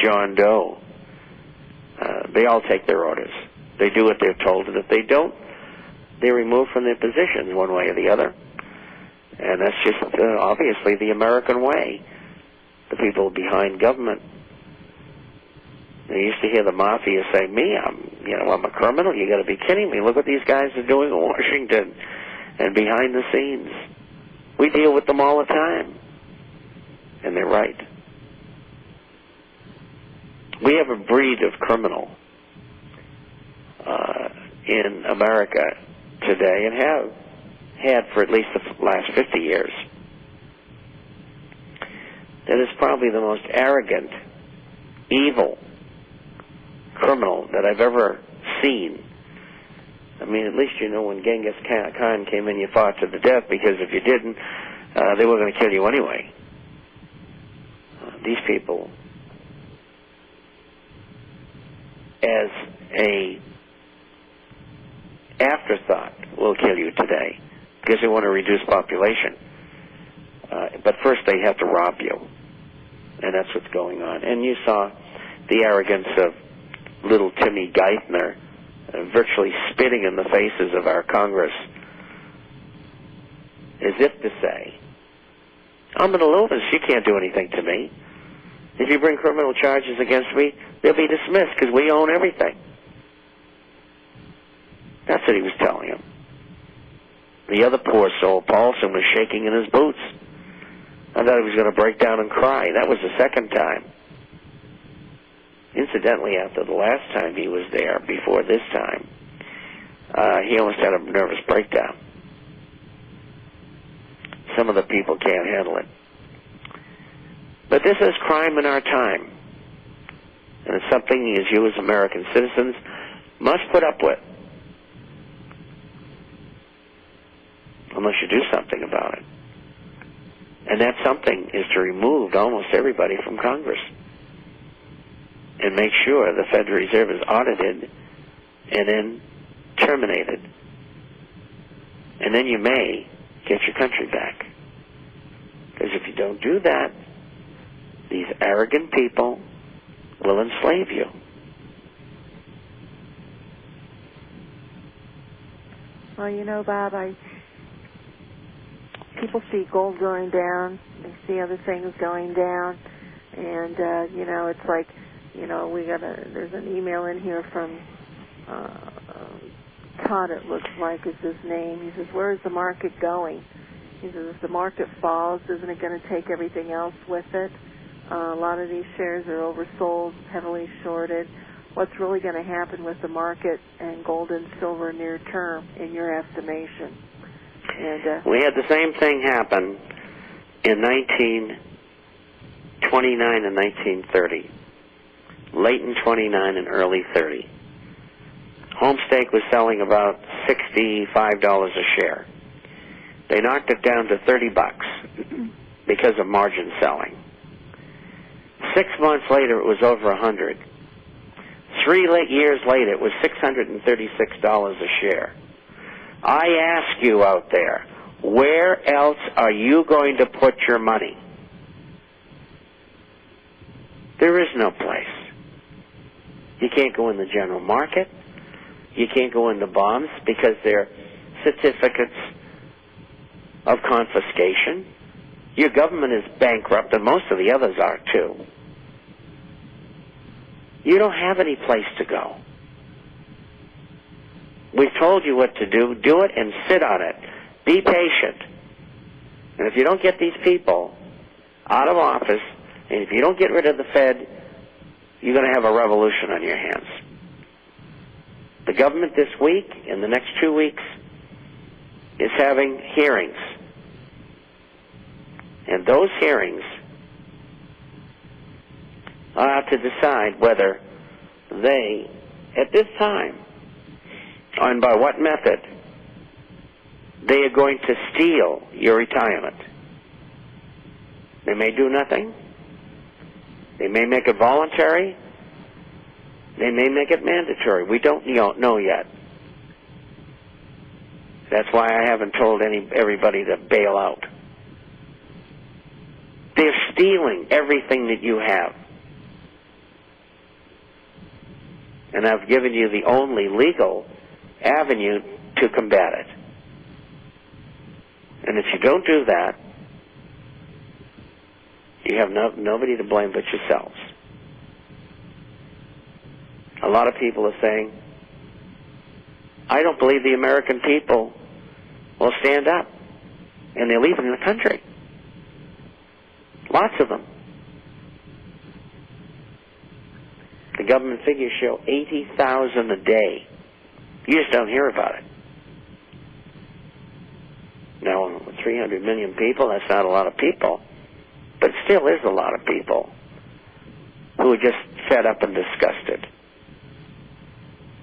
John Doe. They all take their orders. They do what they're told, and if they don't, they're removed from their positions one way or the other. And that's just obviously the American way. The people behind government. They used to hear the mafia say, "Me, I'm a criminal. You got to be kidding me! Look what these guys are doing in Washington and behind the scenes. We deal with them all the time." And they're right. We have a breed of criminal in America today, and have had for at least the last 50 years. That is probably the most arrogant, evil criminal that I've ever seen. I mean, at least you know when Genghis Khan came in, you fought to the death, because if you didn't, they were going to kill you anyway. These people, as a afterthought, will kill you today because they want to reduce population. But first they have to rob you, and that's what's going on. And you saw the arrogance of little Timmy Geithner virtually spitting in the faces of our Congress, as if to say, "I'm going to lose. You can't do anything to me. If you bring criminal charges against me, they'll be dismissed because we own everything." That's what he was telling him. The other poor soul, Paulson, was shaking in his boots. I thought he was going to break down and cry. That was the second time. Incidentally, after the last time he was there, before this time, he almost had a nervous breakdown. Some of the people can't handle it. But this is crime in our time. And it's something as you as American citizens must put up with. Unless you do something about it. And that something is to remove almost everybody from Congress. And make sure the Federal Reserve is audited and then terminated. And then you may get your country back. Because if you don't do that, these arrogant people will enslave you. Well, you know, Bob, people see gold going down, they see other things going down, and, it's like, there's an email in here from Todd, it looks like is his name. He says, "Where is the market going?" He says, "If the market falls, isn't it going to take everything else with it? A lot of these shares are oversold, heavily shorted. What's really going to happen with the market and gold and silver near term, in your estimation?" And we had the same thing happen in 1929 and 1930. Late in 29 and early 30. Homestake was selling about $65 a share. They knocked it down to $30 because of margin selling. 6 months later, it was over $100. 3 years later, it was $636 a share. I ask you out there, where else are you going to put your money? There is no place. You can't go in the general market. You can't go into bonds because they're certificates of confiscation. Your government is bankrupt, and most of the others are too. You don't have any place to go. We've told you what to do. Do it and sit on it. Be patient. And if you don't get these people out of office, and if you don't get rid of the Fed, you're going to have a revolution on your hands. The government this week, in the next 2 weeks, is having hearings. And those hearings are to decide whether they, at this time, and by what method, they are going to steal your retirement. They may do nothing. They may make it voluntary. They may make it mandatory. We don't know yet. That's why I haven't told everybody to bail out. They're stealing everything that you have. And I've given you the only legal avenue to combat it. And if you don't do that, you have nobody to blame but yourselves. A lot of people are saying, I don't believe the American people will stand up, and they're leaving the country. Lots of them. The government figures show 80,000 a day. You just don't hear about it. Now, 300 million people, that's not a lot of people, but still is a lot of people who are just fed up and disgusted.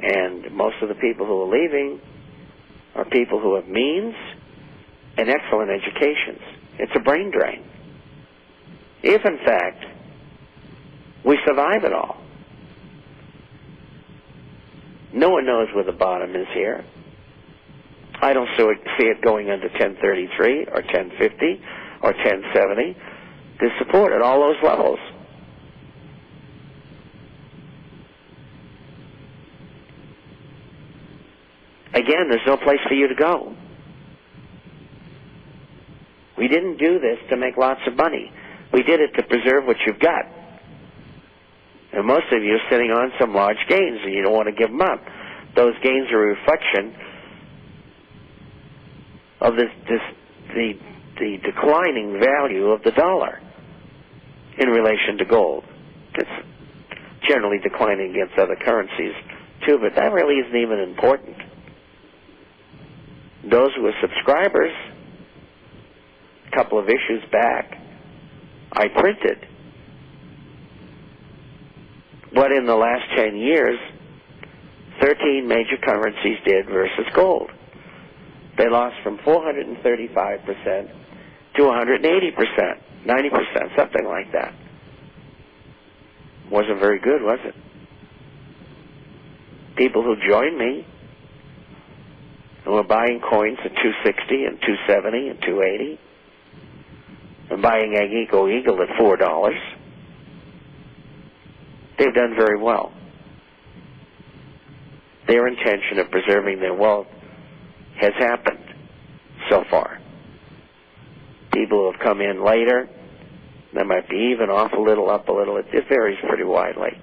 And most of the people who are leaving are people who have means and excellent educations. It's a brain drain. If, in fact, we survive it all. No one knows where the bottom is here. I don't see it going under 1033 or 1050 or 1070. There's support at all those levels. Again, there's no place for you to go. We didn't do this to make lots of money. We did it to preserve what you've got. And most of you are sitting on some large gains, and you don't want to give them up. Those gains are a reflection of the declining value of the dollar in relation to gold. It's generally declining against other currencies, too, but that really isn't even important. Those who are subscribers, a couple of issues back, I printed what in the last 10 years 13 major currencies did versus gold. They lost from 435% to 180%, 90%, something like that. Wasn't very good, was it? People who joined me and were buying coins at 260 and 270 and 280 and buying Agnico Eagle at $4, they've done very well. Their intention of preserving their wealth has happened so far. People who have come in later, they might be even off a little, up a little. It varies pretty widely.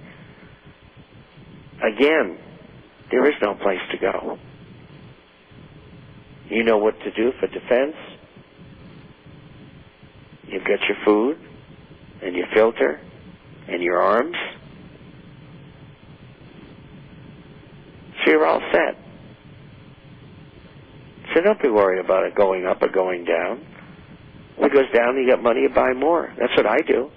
Again, there is no place to go. You know what to do for defense. You've got your food and your filter and your arms. So you're all set. So don't be worried about it going up or going down. When it goes down, you got money, you buy more. That's what I do.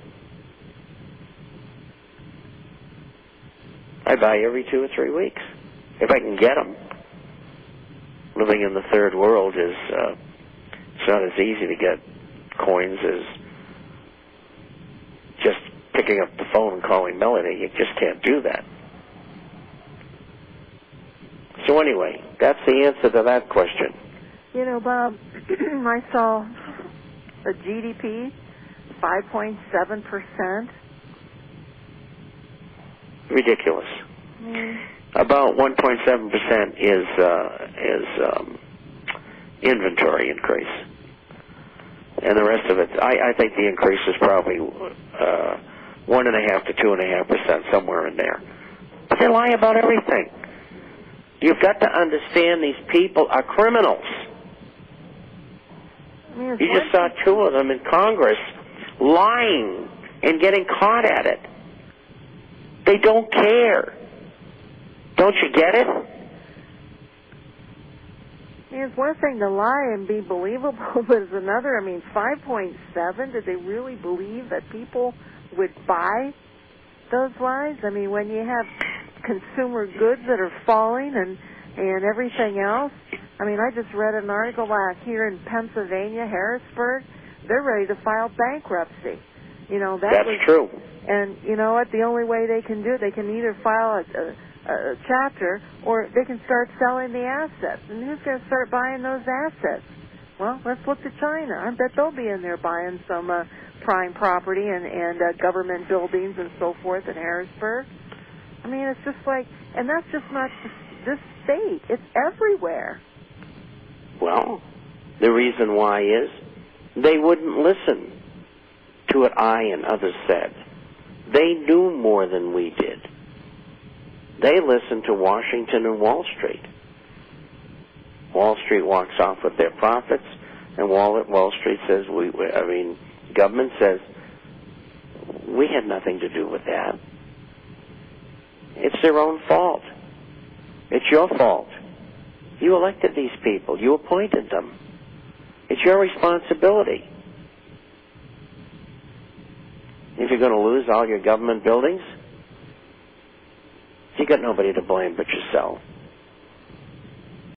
I buy every 2 or 3 weeks, if I can get them. Living in the third world is, it's not as easy to get coins as just picking up the phone and calling Melody. You just can't do that. So anyway, that's the answer to that question. You know, Bob, I saw the GDP, 5.7%. Ridiculous. About 1.7% is inventory increase, and the rest of it, I think the increase is probably 1.5% to 2.5%, somewhere in there. But they lie about everything. You've got to understand these people are criminals. You just saw 2 of them in Congress lying and getting caught at it. They don't care. Don't you get it? It's one thing to lie and be believable, but it's another. 5.7, did they really believe that people would buy those lies? When you have consumer goods that are falling and everything else. I just read an article back here in Pennsylvania, Harrisburg. They're ready to file bankruptcy. That's true. And you know what? The only way they can do it, they can either file a chapter or they can start selling the assets. And who's going to start buying those assets? Well, let's look to China. I bet they'll be in there buying some prime property and government buildings and so forth in Harrisburg. I mean, it's just like, and that's just not this state. It's everywhere. Well, the reason why is they wouldn't listen to what I and others said. They knew more than we did. They listened to Washington and Wall Street. Wall Street walks off with their profits, and Wall Street says, government says, we had nothing to do with that. It's their own fault. It's your fault. You elected these people. You appointed them. It's your responsibility. If you're going to lose all your government buildings, you got nobody to blame but yourself.